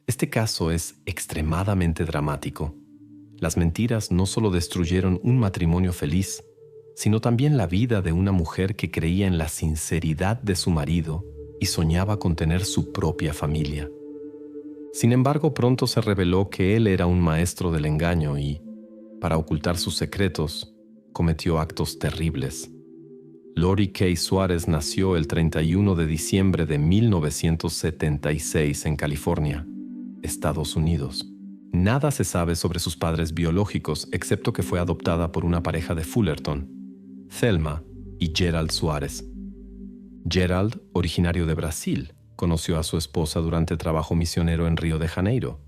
Este caso es extremadamente dramático. Las mentiras no solo destruyeron un matrimonio feliz, sino también la vida de una mujer que creía en la sinceridad de su marido y soñaba con tener su propia familia. Sin embargo, pronto se reveló que él era un maestro del engaño y, para ocultar sus secretos, cometió actos terribles. Lori Kay Suárez nació el 31 de diciembre de 1976 en California, Estados Unidos. Nada se sabe sobre sus padres biológicos excepto que fue adoptada por una pareja de Fullerton, Thelma y Gerald Suárez. Gerald, originario de Brasil, conoció a su esposa durante trabajo misionero en Río de Janeiro.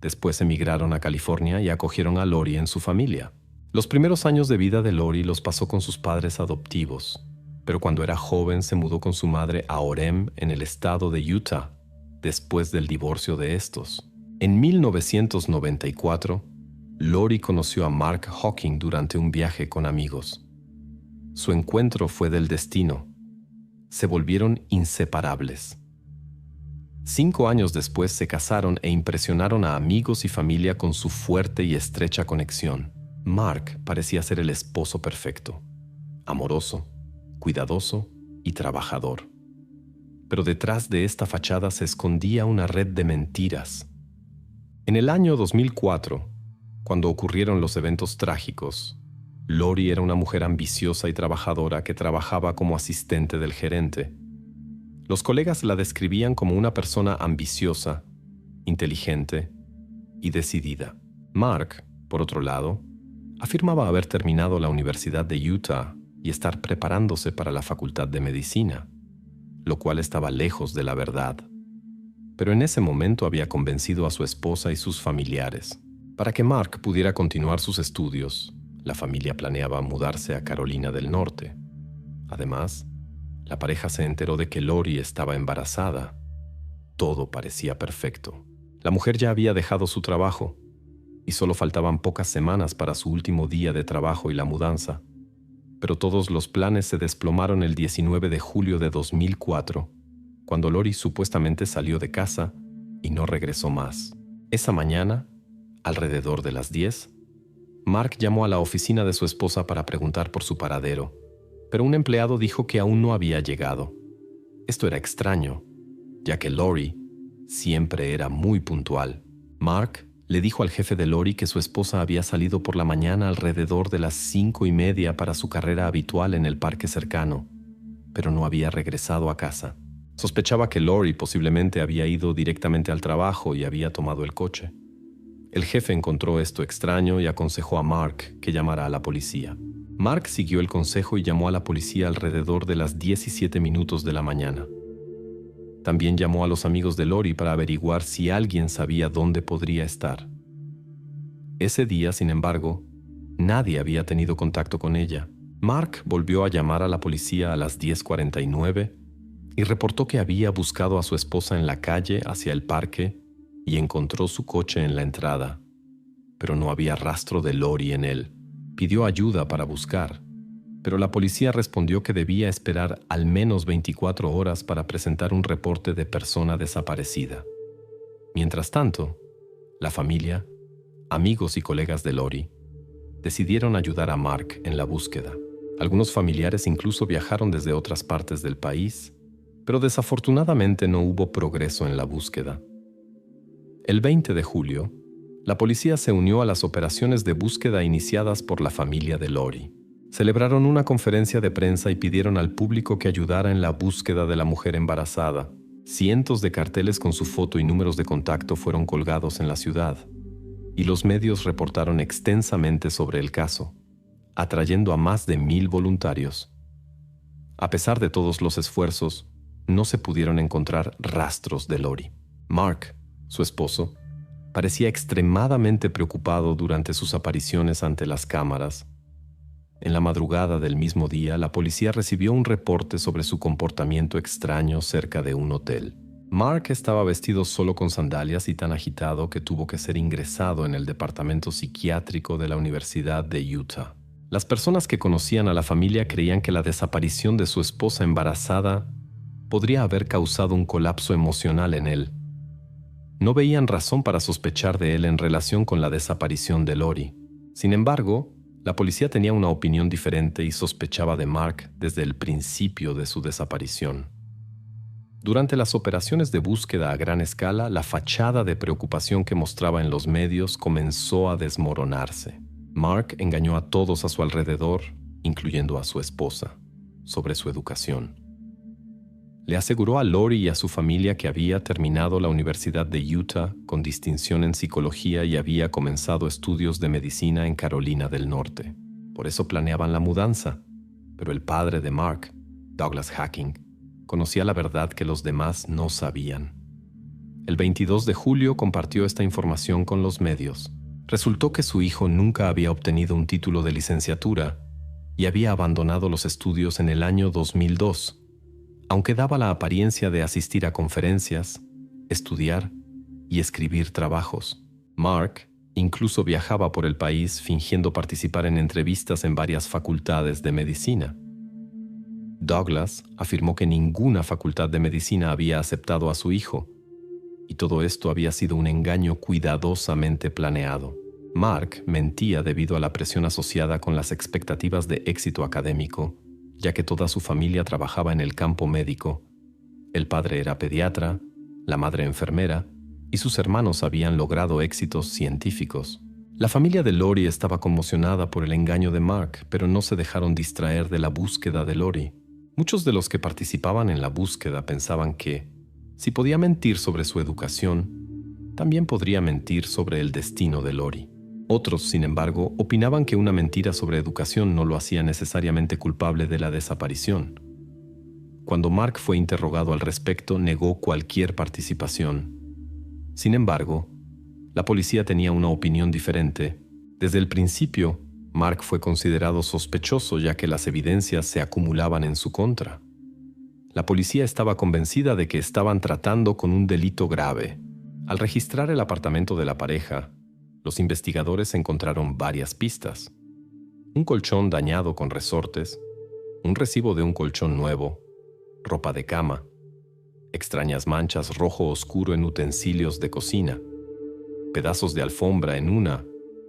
Después emigraron a California y acogieron a Lori en su familia. Los primeros años de vida de Lori los pasó con sus padres adoptivos, pero cuando era joven se mudó con su madre a Orem, en el estado de Utah, después del divorcio de estos. En 1994, Lori conoció a Mark Hawking durante un viaje con amigos. Su encuentro fue del destino. Se volvieron inseparables. 5 años después se casaron e impresionaron a amigos y familia con su fuerte y estrecha conexión. Mark parecía ser el esposo perfecto, amoroso, cuidadoso y trabajador. Pero detrás de esta fachada se escondía una red de mentiras. En el año 2004, cuando ocurrieron los eventos trágicos, Lori era una mujer ambiciosa y trabajadora que trabajaba como asistente del gerente. Los colegas la describían como una persona ambiciosa, inteligente y decidida. Mark, por otro lado, afirmaba haber terminado la Universidad de Utah y estar preparándose para la Facultad de Medicina, lo cual estaba lejos de la verdad. Pero en ese momento había convencido a su esposa y sus familiares. Para que Mark pudiera continuar sus estudios, la familia planeaba mudarse a Carolina del Norte. Además, la pareja se enteró de que Lori estaba embarazada. Todo parecía perfecto. La mujer ya había dejado su trabajo y solo faltaban pocas semanas para su último día de trabajo y la mudanza. Pero todos los planes se desplomaron el 19 de julio de 2004, cuando Lori supuestamente salió de casa y no regresó más. Esa mañana, alrededor de las 10, Mark llamó a la oficina de su esposa para preguntar por su paradero, pero un empleado dijo que aún no había llegado. Esto era extraño, ya que Lori siempre era muy puntual. Mark le dijo al jefe de Lori que su esposa había salido por la mañana alrededor de las 5:30 para su carrera habitual en el parque cercano, pero no había regresado a casa. Sospechaba que Lori posiblemente había ido directamente al trabajo y había tomado el coche. El jefe encontró esto extraño y aconsejó a Mark que llamara a la policía. Mark siguió el consejo y llamó a la policía alrededor de las 17 minutos de la mañana. También llamó a los amigos de Lori para averiguar si alguien sabía dónde podría estar. Ese día, sin embargo, nadie había tenido contacto con ella. Mark volvió a llamar a la policía a las 10:49 y reportó que había buscado a su esposa en la calle hacia el parque y encontró su coche en la entrada, pero no había rastro de Lori en él. Pidió ayuda para buscar, pero la policía respondió que debía esperar al menos 24 horas para presentar un reporte de persona desaparecida. Mientras tanto, la familia, amigos y colegas de Lori decidieron ayudar a Mark en la búsqueda. Algunos familiares incluso viajaron desde otras partes del país, pero desafortunadamente no hubo progreso en la búsqueda. El 20 de julio, la policía se unió a las operaciones de búsqueda iniciadas por la familia de Lori. Celebraron una conferencia de prensa y pidieron al público que ayudara en la búsqueda de la mujer embarazada. Cientos de carteles con su foto y números de contacto fueron colgados en la ciudad, y los medios reportaron extensamente sobre el caso, atrayendo a más de 1,000 voluntarios. A pesar de todos los esfuerzos, no se pudieron encontrar rastros de Lori. Mark, su esposo, parecía extremadamente preocupado durante sus apariciones ante las cámaras. En la madrugada del mismo día, la policía recibió un reporte sobre su comportamiento extraño cerca de un hotel. Mark estaba vestido solo con sandalias y tan agitado que tuvo que ser ingresado en el departamento psiquiátrico de la Universidad de Utah. Las personas que conocían a la familia creían que la desaparición de su esposa embarazada podría haber causado un colapso emocional en él. No veían razón para sospechar de él en relación con la desaparición de Lori. Sin embargo, la policía tenía una opinión diferente y sospechaba de Mark desde el principio de su desaparición. Durante las operaciones de búsqueda a gran escala, la fachada de preocupación que mostraba en los medios comenzó a desmoronarse. Mark engañó a todos a su alrededor, incluyendo a su esposa, sobre su educación. Le aseguró a Lori y a su familia que había terminado la Universidad de Utah con distinción en psicología y había comenzado estudios de medicina en Carolina del Norte. Por eso planeaban la mudanza, pero el padre de Mark, Douglas Hacking, conocía la verdad que los demás no sabían. El 22 de julio compartió esta información con los medios. Resultó que su hijo nunca había obtenido un título de licenciatura y había abandonado los estudios en el año 2002, aunque daba la apariencia de asistir a conferencias, estudiar y escribir trabajos. Mark incluso viajaba por el país fingiendo participar en entrevistas en varias facultades de medicina. Douglas afirmó que ninguna facultad de medicina había aceptado a su hijo, y todo esto había sido un engaño cuidadosamente planeado. Mark mentía debido a la presión asociada con las expectativas de éxito académico, ya que toda su familia trabajaba en el campo médico. El padre era pediatra, la madre enfermera, y sus hermanos habían logrado éxitos científicos. La familia de Lori estaba conmocionada por el engaño de Mark, pero no se dejaron distraer de la búsqueda de Lori. Muchos de los que participaban en la búsqueda pensaban que, si podía mentir sobre su educación, también podría mentir sobre el destino de Lori. Otros, sin embargo, opinaban que una mentira sobre educación no lo hacía necesariamente culpable de la desaparición. Cuando Mark fue interrogado al respecto, negó cualquier participación. Sin embargo, la policía tenía una opinión diferente. Desde el principio, Mark fue considerado sospechoso ya que las evidencias se acumulaban en su contra. La policía estaba convencida de que estaban tratando con un delito grave. Al registrar el apartamento de la pareja, los investigadores encontraron varias pistas. Un colchón dañado con resortes, un recibo de un colchón nuevo, ropa de cama, extrañas manchas rojo oscuro en utensilios de cocina, pedazos de alfombra en una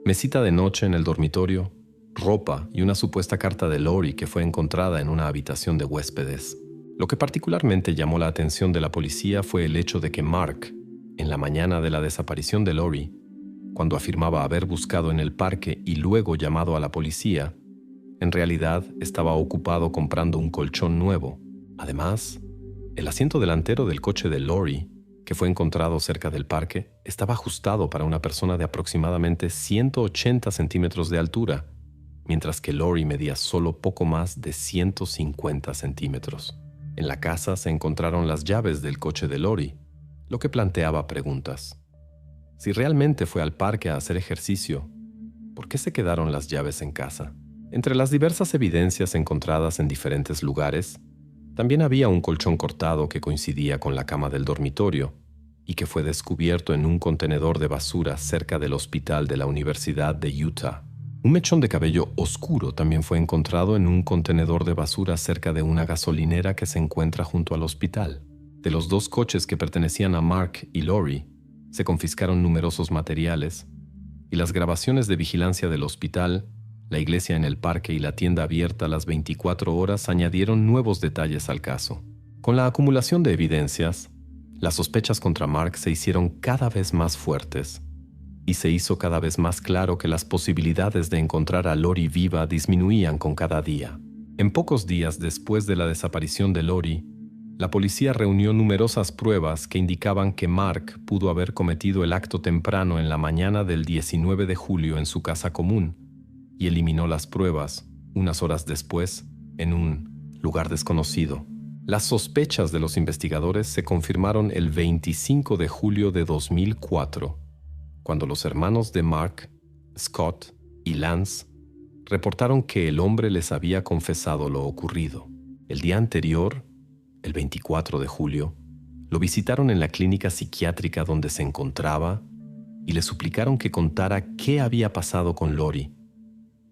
mesita de noche en el dormitorio, ropa y una supuesta carta de Lori que fue encontrada en una habitación de huéspedes. Lo que particularmente llamó la atención de la policía fue el hecho de que Mark, en la mañana de la desaparición de Lori, cuando afirmaba haber buscado en el parque y luego llamado a la policía, en realidad estaba ocupado comprando un colchón nuevo. Además, el asiento delantero del coche de Lori, que fue encontrado cerca del parque, estaba ajustado para una persona de aproximadamente 180 centímetros de altura, mientras que Lori medía solo poco más de 150 centímetros. En la casa se encontraron las llaves del coche de Lori, lo que planteaba preguntas. Si realmente fue al parque a hacer ejercicio, ¿por qué se quedaron las llaves en casa? Entre las diversas evidencias encontradas en diferentes lugares, también había un colchón cortado que coincidía con la cama del dormitorio y que fue descubierto en un contenedor de basura cerca del hospital de la Universidad de Utah. Un mechón de cabello oscuro también fue encontrado en un contenedor de basura cerca de una gasolinera que se encuentra junto al hospital. De los dos coches que pertenecían a Mark y Lori, se confiscaron numerosos materiales, y las grabaciones de vigilancia del hospital, la iglesia en el parque y la tienda abierta las 24 horas añadieron nuevos detalles al caso. Con la acumulación de evidencias, las sospechas contra Mark se hicieron cada vez más fuertes, y se hizo cada vez más claro que las posibilidades de encontrar a Lori viva disminuían con cada día. En pocos días después de la desaparición de Lori, la policía reunió numerosas pruebas que indicaban que Mark pudo haber cometido el acto temprano en la mañana del 19 de julio en su casa común y eliminó las pruebas, unas horas después, en un lugar desconocido. Las sospechas de los investigadores se confirmaron el 25 de julio de 2004, cuando los hermanos de Mark, Scott y Lance reportaron que el hombre les había confesado lo ocurrido. El día anterior, el 24 de julio, lo visitaron en la clínica psiquiátrica donde se encontraba y le suplicaron que contara qué había pasado con Lori.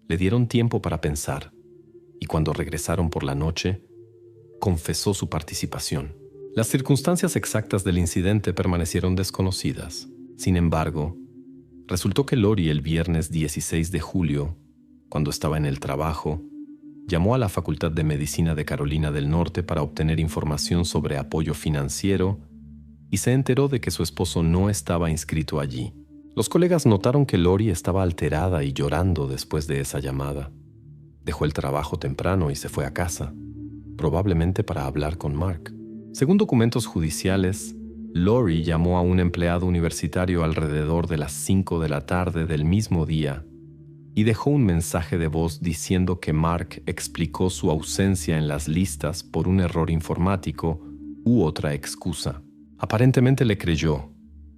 Le dieron tiempo para pensar y cuando regresaron por la noche, confesó su participación. Las circunstancias exactas del incidente permanecieron desconocidas. Sin embargo, resultó que Lori el viernes 16 de julio, cuando estaba en el trabajo, llamó a la Facultad de Medicina de Carolina del Norte para obtener información sobre apoyo financiero y se enteró de que su esposo no estaba inscrito allí. Los colegas notaron que Lori estaba alterada y llorando después de esa llamada. Dejó el trabajo temprano y se fue a casa, probablemente para hablar con Mark. Según documentos judiciales, Lori llamó a un empleado universitario alrededor de las 5 de la tarde del mismo día y dejó un mensaje de voz diciendo que Mark explicó su ausencia en las listas por un error informático u otra excusa. Aparentemente le creyó,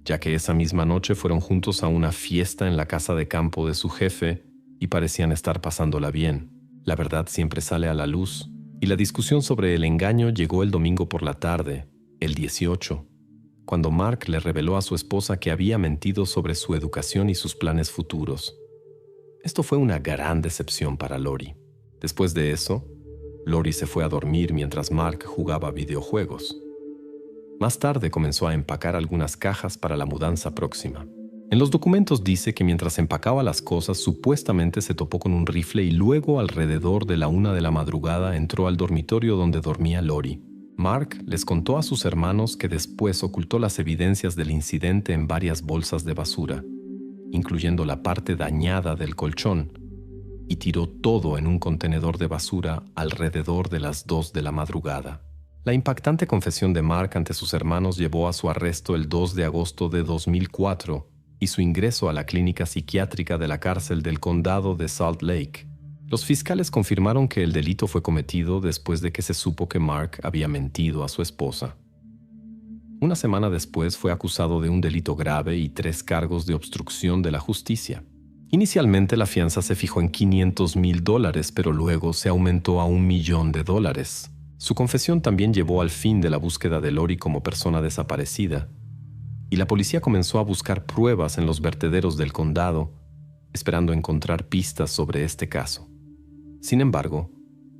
ya que esa misma noche fueron juntos a una fiesta en la casa de campo de su jefe y parecían estar pasándola bien. La verdad siempre sale a la luz, y la discusión sobre el engaño llegó el domingo por la tarde, el 18, cuando Mark le reveló a su esposa que había mentido sobre su educación y sus planes futuros. Esto fue una gran decepción para Lori. Después de eso, Lori se fue a dormir mientras Mark jugaba videojuegos. Más tarde comenzó a empacar algunas cajas para la mudanza próxima. En los documentos dice que mientras empacaba las cosas supuestamente se topó con un rifle y luego alrededor de la 1 de la madrugada entró al dormitorio donde dormía Lori. Mark les contó a sus hermanos que después ocultó las evidencias del incidente en varias bolsas de basura, incluyendo la parte dañada del colchón, y tiró todo en un contenedor de basura alrededor de las 2 de la madrugada. La impactante confesión de Mark ante sus hermanos llevó a su arresto el 2 de agosto de 2004 y su ingreso a la clínica psiquiátrica de la cárcel del condado de Salt Lake. Los fiscales confirmaron que el delito fue cometido después de que se supo que Mark había mentido a su esposa. Una semana después fue acusado de un delito grave y 3 cargos de obstrucción de la justicia. Inicialmente la fianza se fijó en $500,000, pero luego se aumentó a $1 millón. Su confesión también llevó al fin de la búsqueda de Lori como persona desaparecida, y la policía comenzó a buscar pruebas en los vertederos del condado, esperando encontrar pistas sobre este caso. Sin embargo,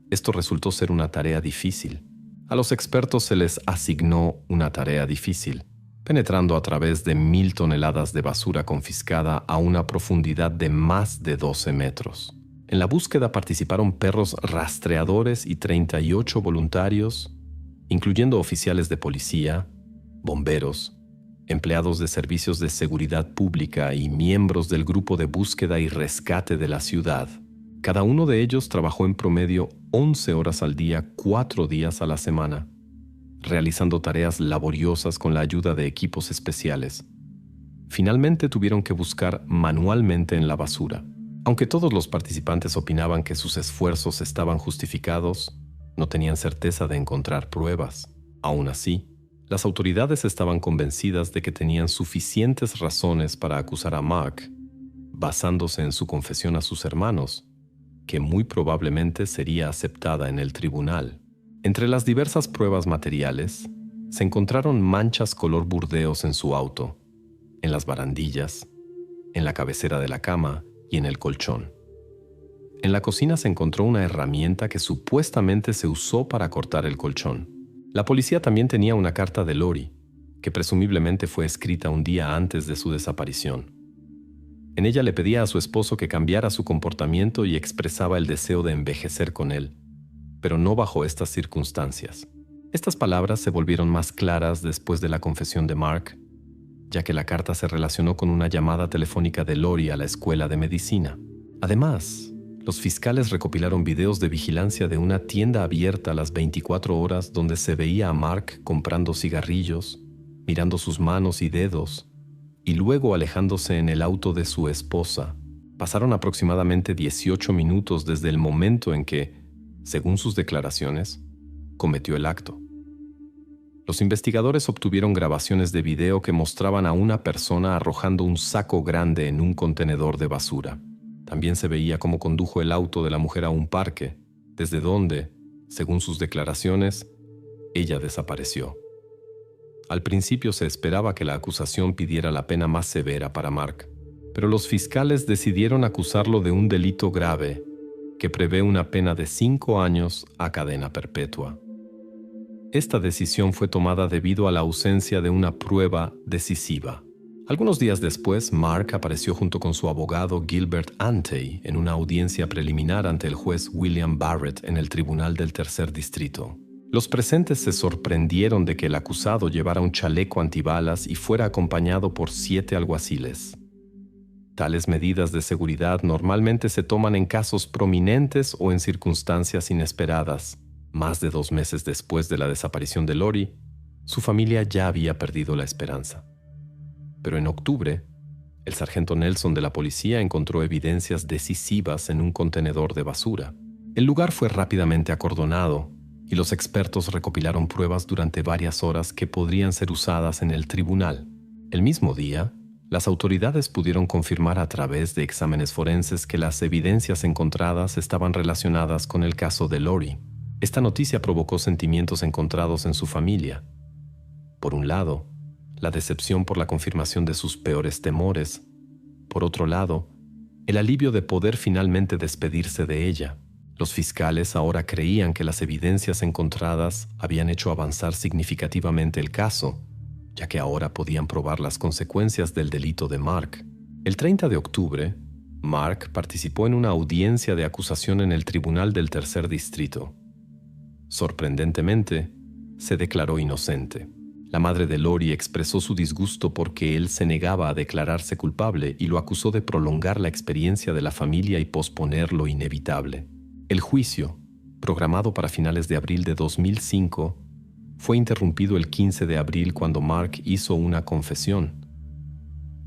esto resultó ser una tarea difícil. A los expertos se les asignó una tarea difícil, penetrando a través de 1,000 toneladas de basura confiscada a una profundidad de más de 12 metros. En la búsqueda participaron perros rastreadores y 38 voluntarios, incluyendo oficiales de policía, bomberos, empleados de servicios de seguridad pública y miembros del grupo de búsqueda y rescate de la ciudad. Cada uno de ellos trabajó en promedio 11 horas al día, 4 días a la semana, realizando tareas laboriosas con la ayuda de equipos especiales. Finalmente tuvieron que buscar manualmente en la basura. Aunque todos los participantes opinaban que sus esfuerzos estaban justificados, no tenían certeza de encontrar pruebas. Aún así, las autoridades estaban convencidas de que tenían suficientes razones para acusar a Mark, basándose en su confesión a sus hermanos, que muy probablemente sería aceptada en el tribunal. Entre las diversas pruebas materiales, se encontraron manchas color burdeos en su auto, en las barandillas, en la cabecera de la cama y en el colchón. En la cocina se encontró una herramienta que supuestamente se usó para cortar el colchón. La policía también tenía una carta de Lori, que presumiblemente fue escrita un día antes de su desaparición. En ella le pedía a su esposo que cambiara su comportamiento y expresaba el deseo de envejecer con él, pero no bajo estas circunstancias. Estas palabras se volvieron más claras después de la confesión de Mark, ya que la carta se relacionó con una llamada telefónica de Lori a la escuela de medicina. Además, los fiscales recopilaron videos de vigilancia de una tienda abierta a las 24 horas donde se veía a Mark comprando cigarrillos, mirando sus manos y dedos, y luego alejándose en el auto de su esposa. Pasaron aproximadamente 18 minutos desde el momento en que, según sus declaraciones, cometió el acto. Los investigadores obtuvieron grabaciones de video que mostraban a una persona arrojando un saco grande en un contenedor de basura. También se veía cómo condujo el auto de la mujer a un parque, desde donde, según sus declaraciones, ella desapareció. Al principio se esperaba que la acusación pidiera la pena más severa para Mark, pero los fiscales decidieron acusarlo de un delito grave que prevé una pena de 5 años a cadena perpetua. Esta decisión fue tomada debido a la ausencia de una prueba decisiva. Algunos días después, Mark apareció junto con su abogado Gilbert Antey en una audiencia preliminar ante el juez William Barrett en el Tribunal del Tercer Distrito. Los presentes se sorprendieron de que el acusado llevara un chaleco antibalas y fuera acompañado por 7 alguaciles. Tales medidas de seguridad normalmente se toman en casos prominentes o en circunstancias inesperadas. Más de 2 meses después de la desaparición de Lori, su familia ya había perdido la esperanza. Pero en octubre, el sargento Nelson de la policía encontró evidencias decisivas en un contenedor de basura. El lugar fue rápidamente acordonado y los expertos recopilaron pruebas durante varias horas que podrían ser usadas en el tribunal. El mismo día, las autoridades pudieron confirmar a través de exámenes forenses que las evidencias encontradas estaban relacionadas con el caso de Lori. Esta noticia provocó sentimientos encontrados en su familia. Por un lado, la decepción por la confirmación de sus peores temores. Por otro lado, el alivio de poder finalmente despedirse de ella. Los fiscales ahora creían que las evidencias encontradas habían hecho avanzar significativamente el caso, ya que ahora podían probar las consecuencias del delito de Mark. El 30 de octubre, Mark participó en una audiencia de acusación en el Tribunal del Tercer Distrito. Sorprendentemente, se declaró inocente. La madre de Lori expresó su disgusto porque él se negaba a declararse culpable y lo acusó de prolongar la experiencia de la familia y posponer lo inevitable. El juicio, programado para finales de abril de 2005, fue interrumpido el 15 de abril cuando Mark hizo una confesión.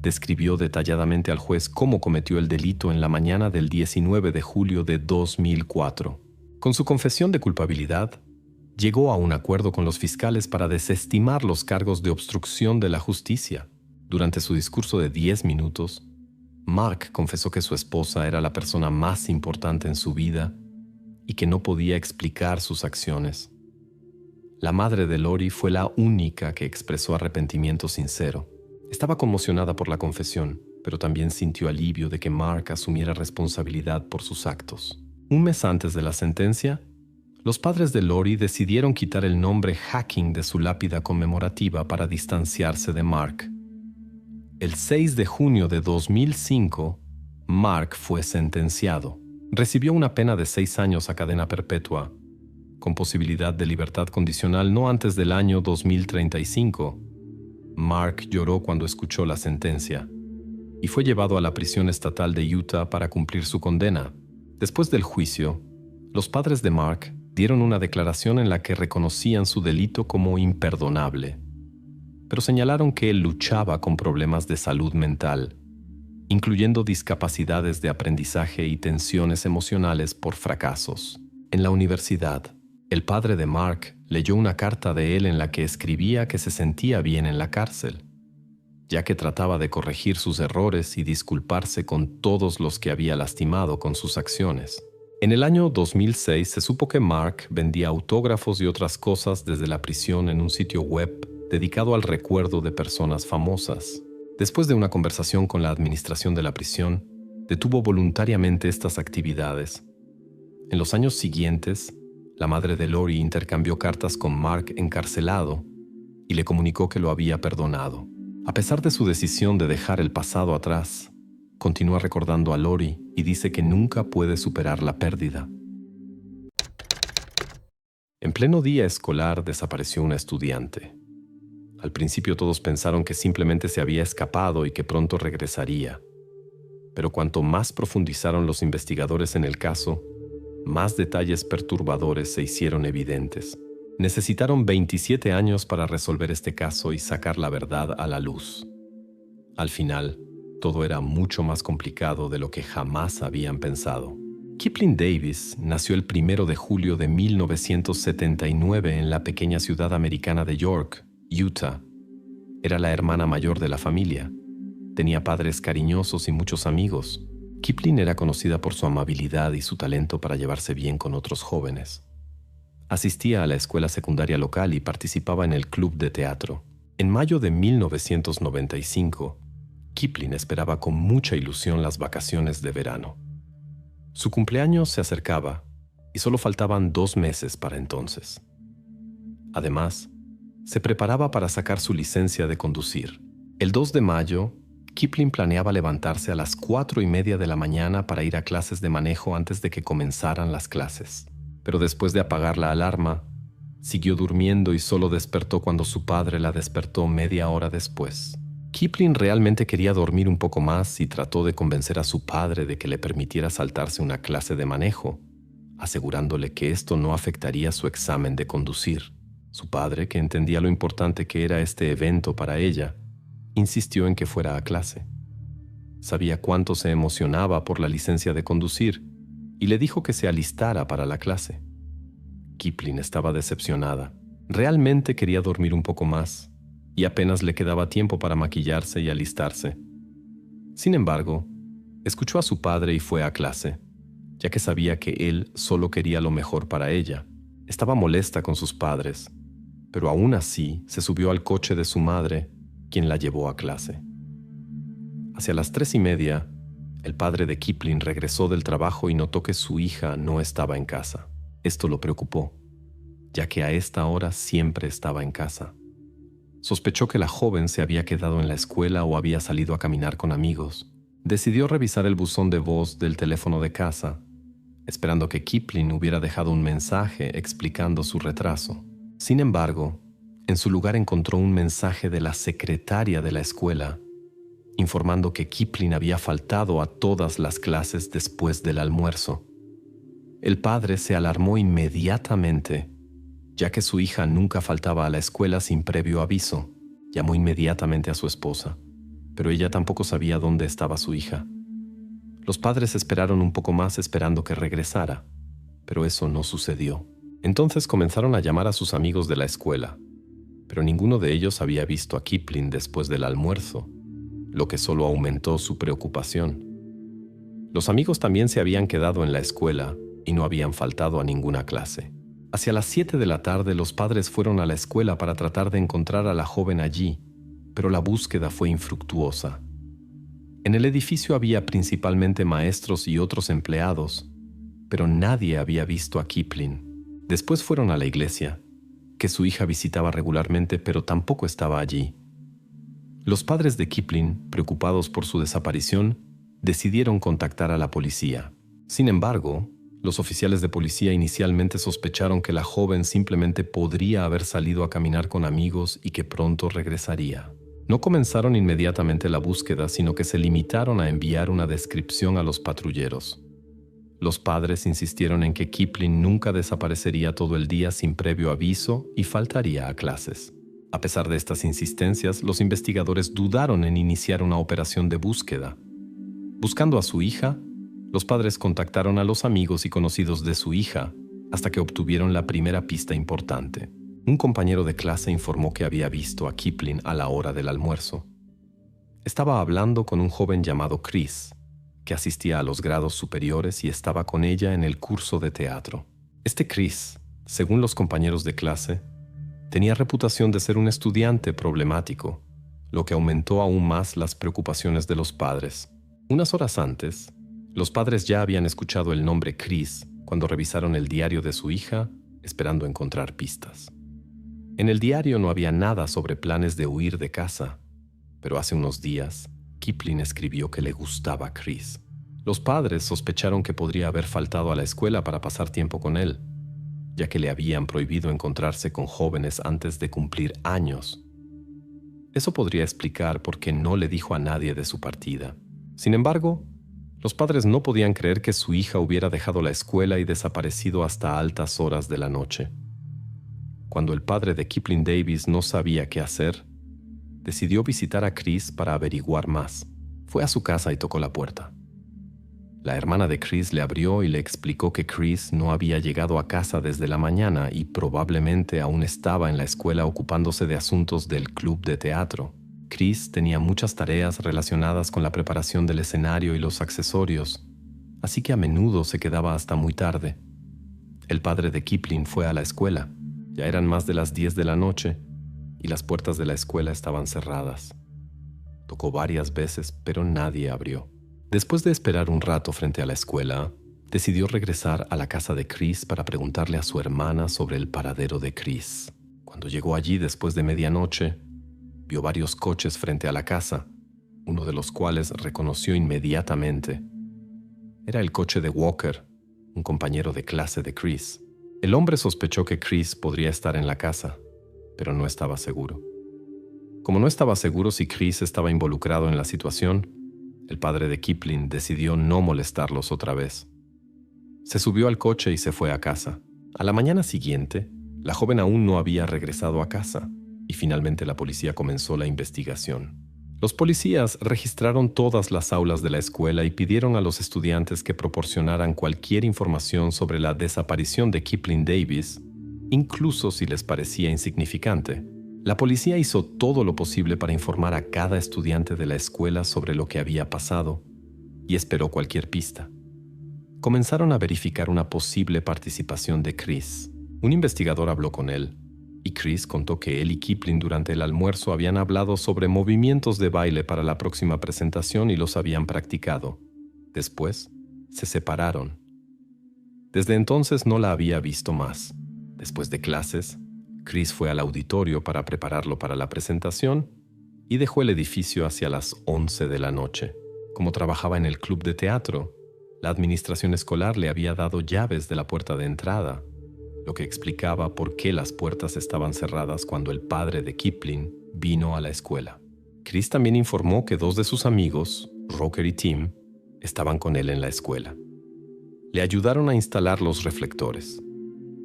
Describió detalladamente al juez cómo cometió el delito en la mañana del 19 de julio de 2004. Con su confesión de culpabilidad, llegó a un acuerdo con los fiscales para desestimar los cargos de obstrucción de la justicia. Durante su discurso de 10 minutos, Mark confesó que su esposa era la persona más importante en su vida y que no podía explicar sus acciones. La madre de Lori fue la única que expresó arrepentimiento sincero. Estaba conmocionada por la confesión, pero también sintió alivio de que Mark asumiera responsabilidad por sus actos. Un mes antes de la sentencia, los padres de Lori decidieron quitar el nombre Hacking de su lápida conmemorativa para distanciarse de Mark. El 6 de junio de 2005, Mark fue sentenciado. Recibió una pena de 6 años a cadena perpetua, con posibilidad de libertad condicional no antes del año 2035. Mark lloró cuando escuchó la sentencia y fue llevado a la prisión estatal de Utah para cumplir su condena. Después del juicio, los padres de Mark dieron una declaración en la que reconocían su delito como imperdonable, pero señalaron que él luchaba con problemas de salud mental, incluyendo discapacidades de aprendizaje y tensiones emocionales por fracasos. En la universidad, el padre de Mark leyó una carta de él en la que escribía que se sentía bien en la cárcel, ya que trataba de corregir sus errores y disculparse con todos los que había lastimado con sus acciones. En el año 2006 se supo que Mark vendía autógrafos y otras cosas desde la prisión en un sitio web dedicado al recuerdo de personas famosas. Después de una conversación con la administración de la prisión, detuvo voluntariamente estas actividades. En los años siguientes, la madre de Lori intercambió cartas con Mark encarcelado y le comunicó que lo había perdonado. A pesar de su decisión de dejar el pasado atrás, continúa recordando a Lori y dice que nunca puede superar la pérdida. En pleno día escolar desapareció una estudiante. Al principio todos pensaron que simplemente se había escapado y que pronto regresaría. Pero cuanto más profundizaron los investigadores en el caso, más detalles perturbadores se hicieron evidentes. Necesitaron 27 años para resolver este caso y sacar la verdad a la luz. Al final, todo era mucho más complicado de lo que jamás habían pensado. Kipling Davis nació el 1 de julio de 1979 en la pequeña ciudad americana de York, Utah. Era la hermana mayor de la familia. Tenía padres cariñosos y muchos amigos. Kipling era conocida por su amabilidad y su talento para llevarse bien con otros jóvenes. Asistía a la escuela secundaria local y participaba en el club de teatro. En mayo de 1995, Kipling esperaba con mucha ilusión las vacaciones de verano. Su cumpleaños se acercaba y solo faltaban 2 meses para entonces. Además, se preparaba para sacar su licencia de conducir. El 2 de mayo, Kipling planeaba levantarse a las 4:30 de la mañana para ir a clases de manejo antes de que comenzaran las clases. Pero después de apagar la alarma, siguió durmiendo y solo despertó cuando su padre la despertó media hora después. Kipling realmente quería dormir un poco más y trató de convencer a su padre de que le permitiera saltarse una clase de manejo, asegurándole que esto no afectaría su examen de conducir. Su padre, que entendía lo importante que era este evento para ella, insistió en que fuera a clase. Sabía cuánto se emocionaba por la licencia de conducir y le dijo que se alistara para la clase. Kipling estaba decepcionada. Realmente quería dormir un poco más y apenas le quedaba tiempo para maquillarse y alistarse. Sin embargo, escuchó a su padre y fue a clase, ya que sabía que él solo quería lo mejor para ella. Estaba molesta con sus padres, pero aún así se subió al coche de su madre, quien la llevó a clase. Hacia las 3:30, el padre de Kipling regresó del trabajo y notó que su hija no estaba en casa. Esto lo preocupó, ya que a esta hora siempre estaba en casa. Sospechó que la joven se había quedado en la escuela o había salido a caminar con amigos. Decidió revisar el buzón de voz del teléfono de casa, esperando que Kipling hubiera dejado un mensaje explicando su retraso. Sin embargo, en su lugar encontró un mensaje de la secretaria de la escuela, informando que Kipling había faltado a todas las clases después del almuerzo. El padre se alarmó inmediatamente, ya que su hija nunca faltaba a la escuela sin previo aviso. Llamó inmediatamente a su esposa, pero ella tampoco sabía dónde estaba su hija. Los padres esperaron un poco más esperando que regresara, pero eso no sucedió. Entonces comenzaron a llamar a sus amigos de la escuela, pero ninguno de ellos había visto a Kipling después del almuerzo, lo que solo aumentó su preocupación. Los amigos también se habían quedado en la escuela y no habían faltado a ninguna clase. Hacia las 7 de la tarde, los padres fueron a la escuela para tratar de encontrar a la joven allí, pero la búsqueda fue infructuosa. En el edificio había principalmente maestros y otros empleados, pero nadie había visto a Kipling. Después fueron a la iglesia, que su hija visitaba regularmente, pero tampoco estaba allí. Los padres de Kipling, preocupados por su desaparición, decidieron contactar a la policía. Sin embargo, los oficiales de policía inicialmente sospecharon que la joven simplemente podría haber salido a caminar con amigos y que pronto regresaría. No comenzaron inmediatamente la búsqueda, sino que se limitaron a enviar una descripción a los patrulleros. Los padres insistieron en que Kipling nunca desaparecería todo el día sin previo aviso y faltaría a clases. A pesar de estas insistencias, los investigadores dudaron en iniciar una operación de búsqueda. Buscando a su hija, los padres contactaron a los amigos y conocidos de su hija hasta que obtuvieron la primera pista importante. Un compañero de clase informó que había visto a Kipling a la hora del almuerzo. Estaba hablando con un joven llamado Chris, que asistía a los grados superiores y estaba con ella en el curso de teatro. Este Chris, según los compañeros de clase, tenía reputación de ser un estudiante problemático, lo que aumentó aún más las preocupaciones de los padres. Unas horas antes, los padres ya habían escuchado el nombre Chris cuando revisaron el diario de su hija, esperando encontrar pistas. En el diario no había nada sobre planes de huir de casa, pero hace unos días, Kipling escribió que le gustaba a Chris. Los padres sospecharon que podría haber faltado a la escuela para pasar tiempo con él, ya que le habían prohibido encontrarse con jóvenes antes de cumplir años. Eso podría explicar por qué no le dijo a nadie de su partida. Sin embargo, los padres no podían creer que su hija hubiera dejado la escuela y desaparecido hasta altas horas de la noche. Cuando el padre de Kipling Davis no sabía qué hacer, decidió visitar a Chris para averiguar más. Fue a su casa y tocó la puerta. La hermana de Chris le abrió y le explicó que Chris no había llegado a casa desde la mañana y probablemente aún estaba en la escuela ocupándose de asuntos del club de teatro. Chris tenía muchas tareas relacionadas con la preparación del escenario y los accesorios, así que a menudo se quedaba hasta muy tarde. El padre de Kipling fue a la escuela. Ya eran más de las 10 de la noche y las puertas de la escuela estaban cerradas. Tocó varias veces, pero nadie abrió. Después de esperar un rato frente a la escuela, decidió regresar a la casa de Chris para preguntarle a su hermana sobre el paradero de Chris. Cuando llegó allí después de medianoche, vio varios coches frente a la casa, uno de los cuales reconoció inmediatamente. Era el coche de Walker, un compañero de clase de Chris. El hombre sospechó que Chris podría estar en la casa, pero no estaba seguro. Como no estaba seguro si Chris estaba involucrado en la situación, el padre de Kipling decidió no molestarlos otra vez. Se subió al coche y se fue a casa. A la mañana siguiente, la joven aún no había regresado a casa, y finalmente la policía comenzó la investigación. Los policías registraron todas las aulas de la escuela y pidieron a los estudiantes que proporcionaran cualquier información sobre la desaparición de Kipling Davis, incluso si les parecía insignificante. La policía hizo todo lo posible para informar a cada estudiante de la escuela sobre lo que había pasado y esperó cualquier pista. Comenzaron a verificar una posible participación de Chris. Un investigador habló con él, y Chris contó que él y Kipling durante el almuerzo habían hablado sobre movimientos de baile para la próxima presentación y los habían practicado. Después, se separaron. Desde entonces no la había visto más. Después de clases, Chris fue al auditorio para prepararlo para la presentación y dejó el edificio hacia las 11 de la noche. Como trabajaba en el club de teatro, la administración escolar le había dado llaves de la puerta de entrada, lo que explicaba por qué las puertas estaban cerradas cuando el padre de Kipling vino a la escuela. Chris también informó que 2 de sus amigos, Roker y Tim, estaban con él en la escuela. Le ayudaron a instalar los reflectores.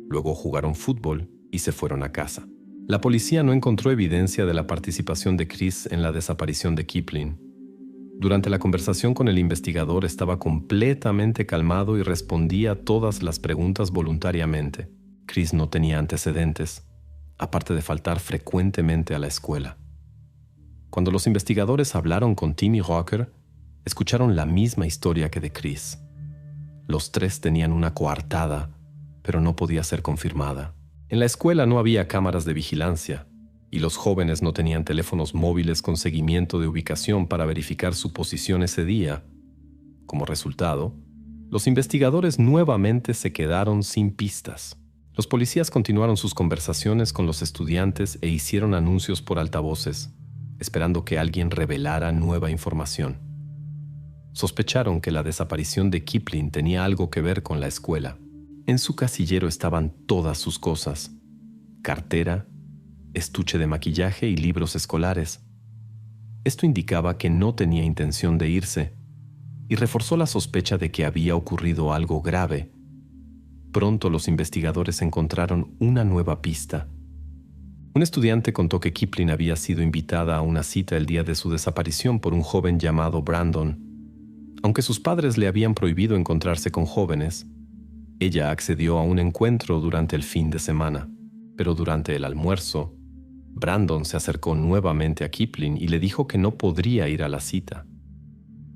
Luego jugaron fútbol y se fueron a casa. La policía no encontró evidencia de la participación de Chris en la desaparición de Kipling. Durante la conversación con el investigador estaba completamente calmado y respondía todas las preguntas voluntariamente. Chris no tenía antecedentes, aparte de faltar frecuentemente a la escuela. Cuando los investigadores hablaron con Tim y Roker, escucharon la misma historia que de Chris. Los 3 tenían una coartada, pero no podía ser confirmada. En la escuela no había cámaras de vigilancia, y los jóvenes no tenían teléfonos móviles con seguimiento de ubicación para verificar su posición ese día. Como resultado, los investigadores nuevamente se quedaron sin pistas. Los policías continuaron sus conversaciones con los estudiantes e hicieron anuncios por altavoces, esperando que alguien revelara nueva información. Sospecharon que la desaparición de Kipling tenía algo que ver con la escuela. En su casillero estaban todas sus cosas: cartera, estuche de maquillaje y libros escolares. Esto indicaba que no tenía intención de irse y reforzó la sospecha de que había ocurrido algo grave. Pronto los investigadores encontraron una nueva pista. Un estudiante contó que Kipling había sido invitada a una cita el día de su desaparición por un joven llamado Brandon. Aunque sus padres le habían prohibido encontrarse con jóvenes, ella accedió a un encuentro durante el fin de semana. Pero durante el almuerzo, Brandon se acercó nuevamente a Kipling y le dijo que no podría ir a la cita.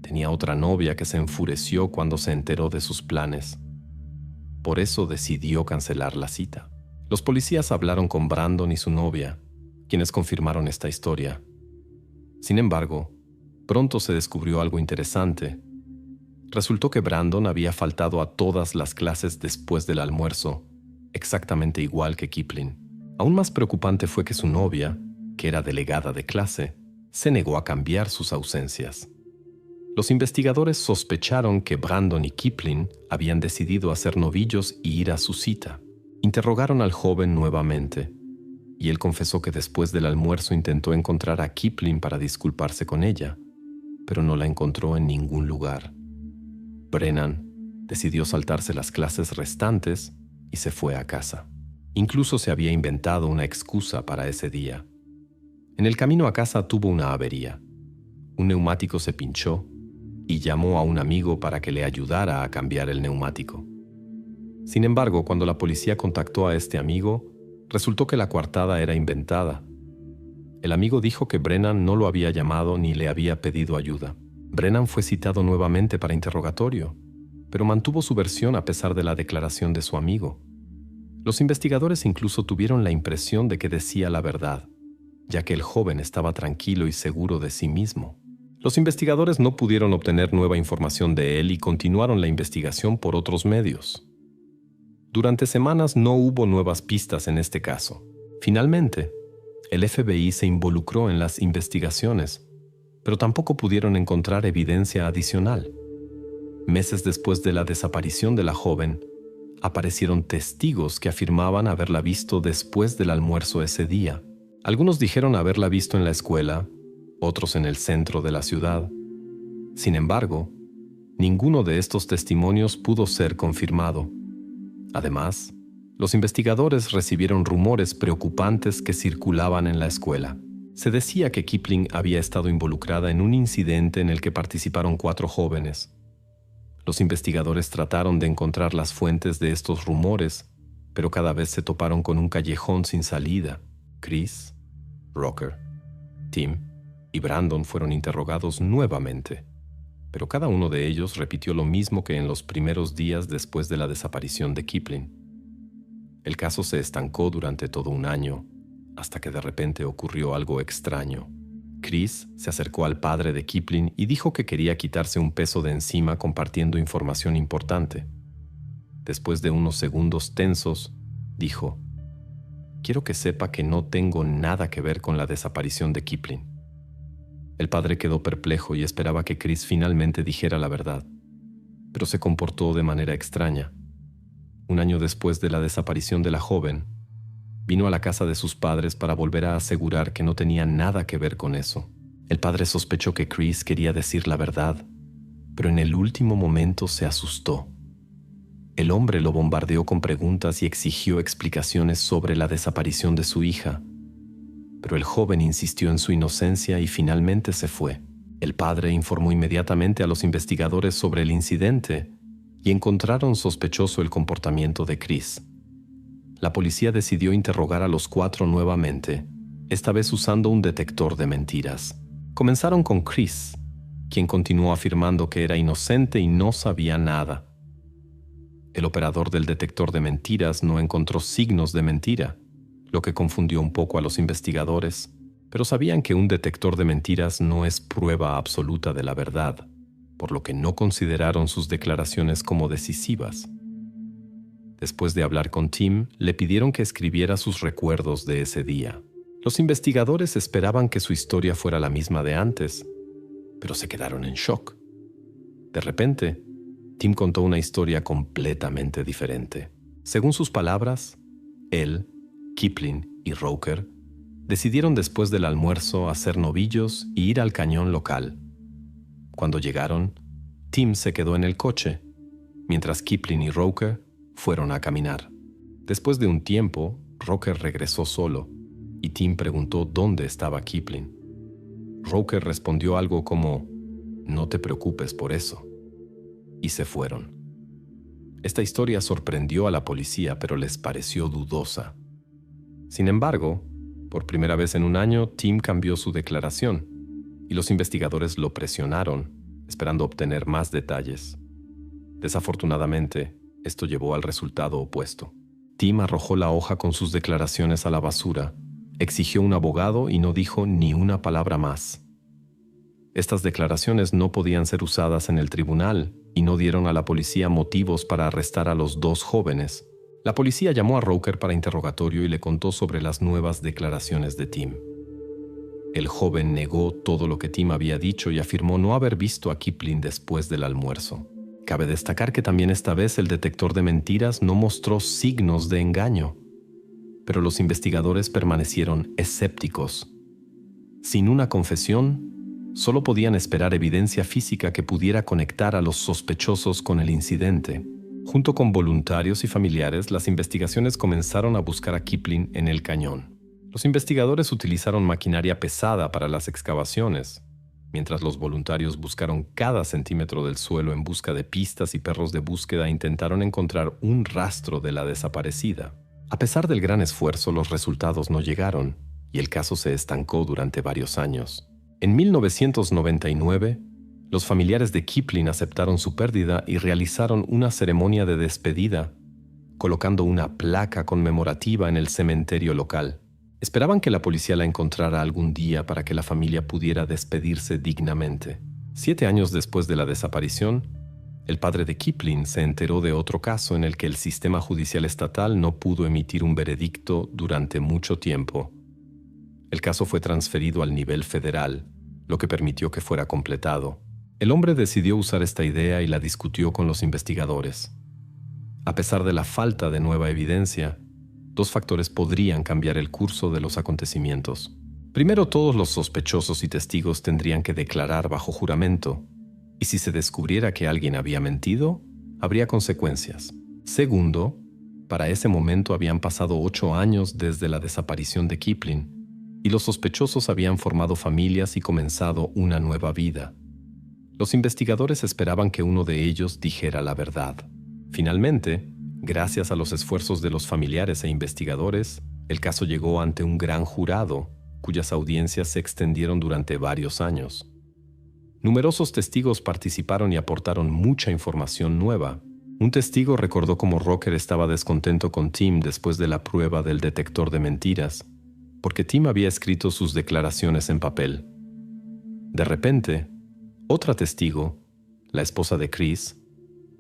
Tenía otra novia que se enfureció cuando se enteró de sus planes. Por eso decidió cancelar la cita. Los policías hablaron con Brandon y su novia, quienes confirmaron esta historia. Sin embargo, pronto se descubrió algo interesante. Resultó que Brandon había faltado a todas las clases después del almuerzo, exactamente igual que Kipling. Aún más preocupante fue que su novia, que era delegada de clase, se negó a cambiar sus ausencias. Los investigadores sospecharon que Brandon y Kipling habían decidido hacer novillos y ir a su cita. Interrogaron al joven nuevamente, y él confesó que después del almuerzo intentó encontrar a Kipling para disculparse con ella, pero no la encontró en ningún lugar. Brennan decidió saltarse las clases restantes y se fue a casa. Incluso se había inventado una excusa para ese día. En el camino a casa tuvo una avería. Un neumático se pinchó y llamó a un amigo para que le ayudara a cambiar el neumático. Sin embargo, cuando la policía contactó a este amigo, resultó que la coartada era inventada. El amigo dijo que Brennan no lo había llamado ni le había pedido ayuda. Brennan fue citado nuevamente para interrogatorio, pero mantuvo su versión a pesar de la declaración de su amigo. Los investigadores incluso tuvieron la impresión de que decía la verdad, ya que el joven estaba tranquilo y seguro de sí mismo. Los investigadores no pudieron obtener nueva información de él y continuaron la investigación por otros medios. Durante semanas no hubo nuevas pistas en este caso. Finalmente, el FBI se involucró en las investigaciones, pero tampoco pudieron encontrar evidencia adicional. Meses después de la desaparición de la joven, aparecieron testigos que afirmaban haberla visto después del almuerzo ese día. Algunos dijeron haberla visto en la escuela, otros en el centro de la ciudad. Sin embargo, ninguno de estos testimonios pudo ser confirmado. Además, los investigadores recibieron rumores preocupantes que circulaban en la escuela. Se decía que Kipling había estado involucrada en un incidente en el que participaron 4 jóvenes. Los investigadores trataron de encontrar las fuentes de estos rumores, pero cada vez se toparon con un callejón sin salida. Chris, Rocker, Tim y Brandon fueron interrogados nuevamente, pero cada uno de ellos repitió lo mismo que en los primeros días después de la desaparición de Kipling. El caso se estancó durante todo un año, hasta que de repente ocurrió algo extraño. Chris se acercó al padre de Kipling y dijo que quería quitarse un peso de encima compartiendo información importante. Después de unos segundos tensos, dijo: «Quiero que sepa que no tengo nada que ver con la desaparición de Kipling». El padre quedó perplejo y esperaba que Chris finalmente dijera la verdad, pero se comportó de manera extraña. Un año después de la desaparición de la joven, vino a la casa de sus padres para volver a asegurar que no tenía nada que ver con eso. El padre sospechó que Chris quería decir la verdad, pero en el último momento se asustó. El hombre lo bombardeó con preguntas y exigió explicaciones sobre la desaparición de su hija, pero el joven insistió en su inocencia y finalmente se fue. El padre informó inmediatamente a los investigadores sobre el incidente y encontraron sospechoso el comportamiento de Chris. La policía decidió interrogar a los 4 nuevamente, esta vez usando un detector de mentiras. Comenzaron con Chris, quien continuó afirmando que era inocente y no sabía nada. El operador del detector de mentiras no encontró signos de mentira, lo que confundió un poco a los investigadores, pero sabían que un detector de mentiras no es prueba absoluta de la verdad, por lo que no consideraron sus declaraciones como decisivas. Después de hablar con Tim, le pidieron que escribiera sus recuerdos de ese día. Los investigadores esperaban que su historia fuera la misma de antes, pero se quedaron en shock. De repente, Tim contó una historia completamente diferente. Según sus palabras, él, Kipling y Roker decidieron después del almuerzo hacer novillos y ir al cañón local. Cuando llegaron, Tim se quedó en el coche, mientras Kipling y Roker fueron a caminar. Después de un tiempo, Roker regresó solo y Tim preguntó dónde estaba Kipling. Roker respondió algo como: «No te preocupes por eso», y se fueron. Esta historia sorprendió a la policía, pero les pareció dudosa. Sin embargo, por primera vez en un año, Tim cambió su declaración y los investigadores lo presionaron, esperando obtener más detalles. Desafortunadamente, esto llevó al resultado opuesto. Tim arrojó la hoja con sus declaraciones a la basura, exigió un abogado y no dijo ni una palabra más. Estas declaraciones no podían ser usadas en el tribunal y no dieron a la policía motivos para arrestar a los 2 jóvenes. La policía llamó a Roker para interrogatorio y le contó sobre las nuevas declaraciones de Tim. El joven negó todo lo que Tim había dicho y afirmó no haber visto a Kipling después del almuerzo. Cabe destacar que también esta vez el detector de mentiras no mostró signos de engaño, pero los investigadores permanecieron escépticos. Sin una confesión, solo podían esperar evidencia física que pudiera conectar a los sospechosos con el incidente. Junto con voluntarios y familiares, las investigaciones comenzaron a buscar a Kipling en el cañón. Los investigadores utilizaron maquinaria pesada para las excavaciones, mientras los voluntarios buscaron cada centímetro del suelo en busca de pistas y perros de búsqueda intentaron encontrar un rastro de la desaparecida. A pesar del gran esfuerzo, los resultados no llegaron y el caso se estancó durante varios años. En 1999, los familiares de Kipling aceptaron su pérdida y realizaron una ceremonia de despedida, colocando una placa conmemorativa en el cementerio local. Esperaban que la policía la encontrara algún día para que la familia pudiera despedirse dignamente. 7 años después de la desaparición, El padre de Kipling se enteró de otro caso en el que el sistema judicial estatal no pudo emitir un veredicto durante mucho tiempo. El caso fue transferido al nivel federal, lo que permitió que fuera completado. El hombre decidió usar esta idea y la discutió con los investigadores. A pesar de la falta de nueva evidencia, dos factores podrían cambiar el curso de los acontecimientos. Primero, todos los sospechosos y testigos tendrían que declarar bajo juramento, y si se descubriera que alguien había mentido, habría consecuencias. Segundo, para ese momento habían pasado 8 años desde la desaparición de Kipling, y los sospechosos habían formado familias y comenzado una nueva vida. Los investigadores esperaban que uno de ellos dijera la verdad. Finalmente, gracias a los esfuerzos de los familiares e investigadores, el caso llegó ante un gran jurado, cuyas audiencias se extendieron durante varios años. Numerosos testigos participaron y aportaron mucha información nueva. Un testigo recordó cómo Rocker estaba descontento con Tim después de la prueba del detector de mentiras, porque Tim había escrito sus declaraciones en papel. De repente, otra testigo, la esposa de Chris,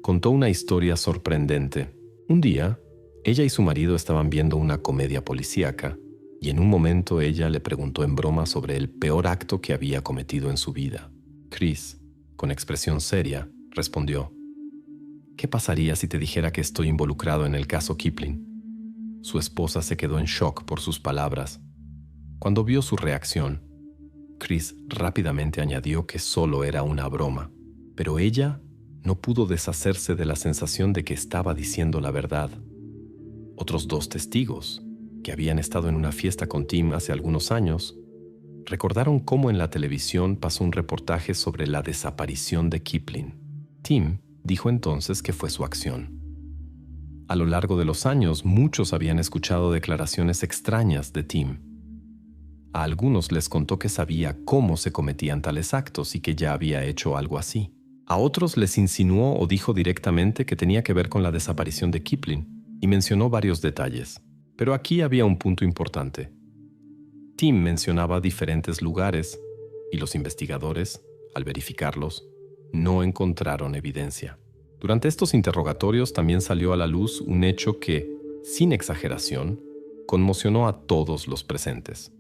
contó una historia sorprendente. Un día, ella y su marido estaban viendo una comedia policíaca, y en un momento ella le preguntó en broma sobre el peor acto que había cometido en su vida. Chris, con expresión seria, respondió: ¿Qué pasaría si te dijera que estoy involucrado en el caso Kipling? Su esposa se quedó en shock por sus palabras. Cuando vio su reacción, Chris rápidamente añadió que solo era una broma, pero ella no pudo deshacerse de la sensación de que estaba diciendo la verdad. Otros 2 testigos, que habían estado en una fiesta con Tim hace algunos años, recordaron cómo en la televisión pasó un reportaje sobre la desaparición de Kipling. Tim dijo entonces que fue su acción. A lo largo de los años, muchos habían escuchado declaraciones extrañas de Tim. A algunos les contó que sabía cómo se cometían tales actos y que ya había hecho algo así. A otros les insinuó o dijo directamente que tenía que ver con la desaparición de Kipling y mencionó varios detalles. Pero aquí había un punto importante. Tim mencionaba diferentes lugares y los investigadores, al verificarlos, no encontraron evidencia. Durante estos interrogatorios también salió a la luz un hecho que, sin exageración, conmocionó a todos los presentes.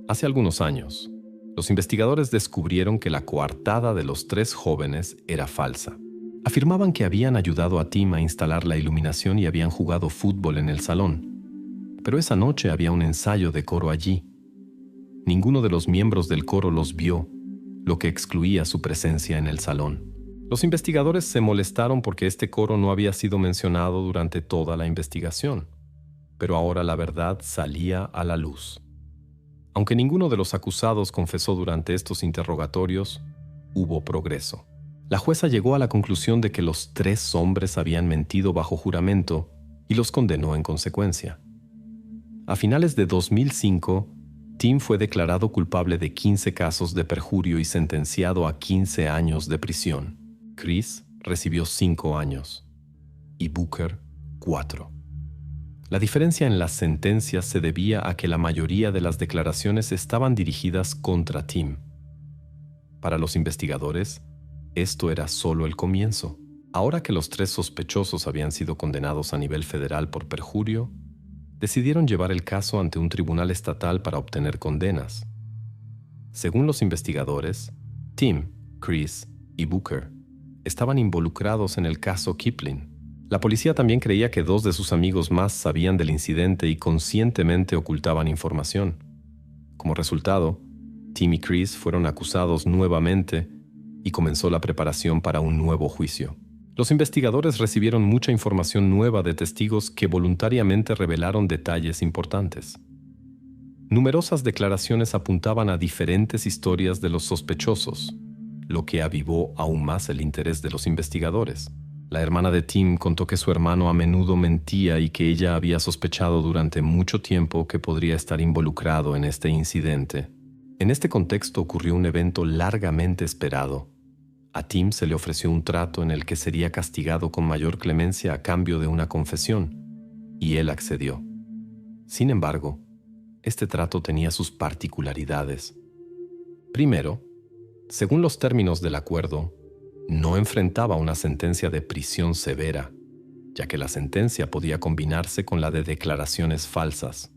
Hace algunos años, los investigadores descubrieron que la coartada de los 3 jóvenes era falsa. Afirmaban que habían ayudado a Tim a instalar la iluminación y habían jugado fútbol en el salón. Pero esa noche había un ensayo de coro allí. Ninguno de los miembros del coro los vio, lo que excluía su presencia en el salón. Los investigadores se molestaron porque este coro no había sido mencionado durante toda la investigación. Pero ahora la verdad salía a la luz. Aunque ninguno de los acusados confesó durante estos interrogatorios, hubo progreso. La jueza llegó a la conclusión de que los 3 hombres habían mentido bajo juramento y los condenó en consecuencia. A finales de 2005, Tim fue declarado culpable de 15 casos de perjurio y sentenciado a 15 años de prisión. Chris recibió 5 años y Booker 4. La diferencia en las sentencias se debía a que la mayoría de las declaraciones estaban dirigidas contra Tim. Para los investigadores, esto era solo el comienzo. Ahora que los 3 sospechosos habían sido condenados a nivel federal por perjurio, decidieron llevar el caso ante un tribunal estatal para obtener condenas. Según los investigadores, Tim, Chris y Booker estaban involucrados en el caso Kipling. La policía también creía que 2 de sus amigos más sabían del incidente y conscientemente ocultaban información. Como resultado, Tim y Chris fueron acusados nuevamente y comenzó la preparación para un nuevo juicio. Los investigadores recibieron mucha información nueva de testigos que voluntariamente revelaron detalles importantes. Numerosas declaraciones apuntaban a diferentes historias de los sospechosos, lo que avivó aún más el interés de los investigadores. La hermana de Tim contó que su hermano a menudo mentía y que ella había sospechado durante mucho tiempo que podría estar involucrado en este incidente. En este contexto ocurrió un evento largamente esperado. A Tim se le ofreció un trato en el que sería castigado con mayor clemencia a cambio de una confesión, y él accedió. Sin embargo, este trato tenía sus particularidades. Primero, según los términos del acuerdo, no enfrentaba una sentencia de prisión severa, ya que la sentencia podía combinarse con la de declaraciones falsas.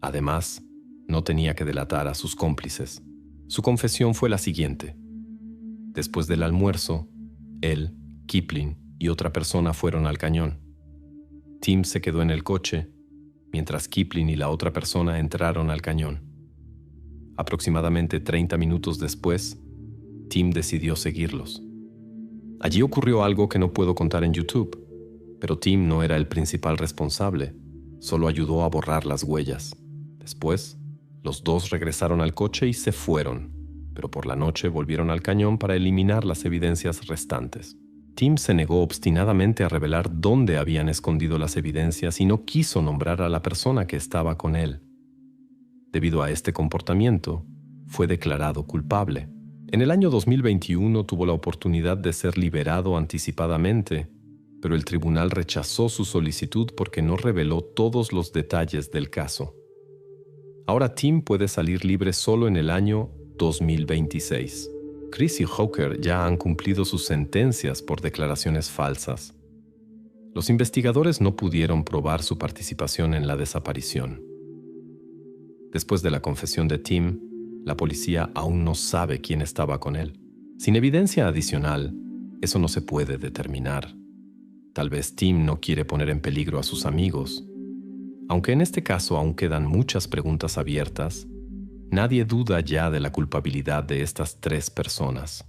Además, no tenía que delatar a sus cómplices. Su confesión fue la siguiente. Después del almuerzo, él, Kipling y otra persona fueron al cañón. Tim se quedó en el coche, mientras Kipling y la otra persona entraron al cañón. Aproximadamente 30 minutos después, Tim decidió seguirlos. Allí ocurrió algo que no puedo contar en YouTube, pero Tim no era el principal responsable, solo ayudó a borrar las huellas. Después, los dos regresaron al coche y se fueron, pero por la noche volvieron al cañón para eliminar las evidencias restantes. Tim se negó obstinadamente a revelar dónde habían escondido las evidencias y no quiso nombrar a la persona que estaba con él. Debido a este comportamiento, fue declarado culpable. En el año 2021 tuvo la oportunidad de ser liberado anticipadamente, pero el tribunal rechazó su solicitud porque no reveló todos los detalles del caso. Ahora Tim puede salir libre solo en el año 2026. Chris y Hawker ya han cumplido sus sentencias por declaraciones falsas. Los investigadores no pudieron probar su participación en la desaparición. Después de la confesión de Tim, la policía aún no sabe quién estaba con él. Sin evidencia adicional, eso no se puede determinar. Tal vez Tim no quiere poner en peligro a sus amigos. Aunque en este caso aún quedan muchas preguntas abiertas, nadie duda ya de la culpabilidad de estas 3 personas.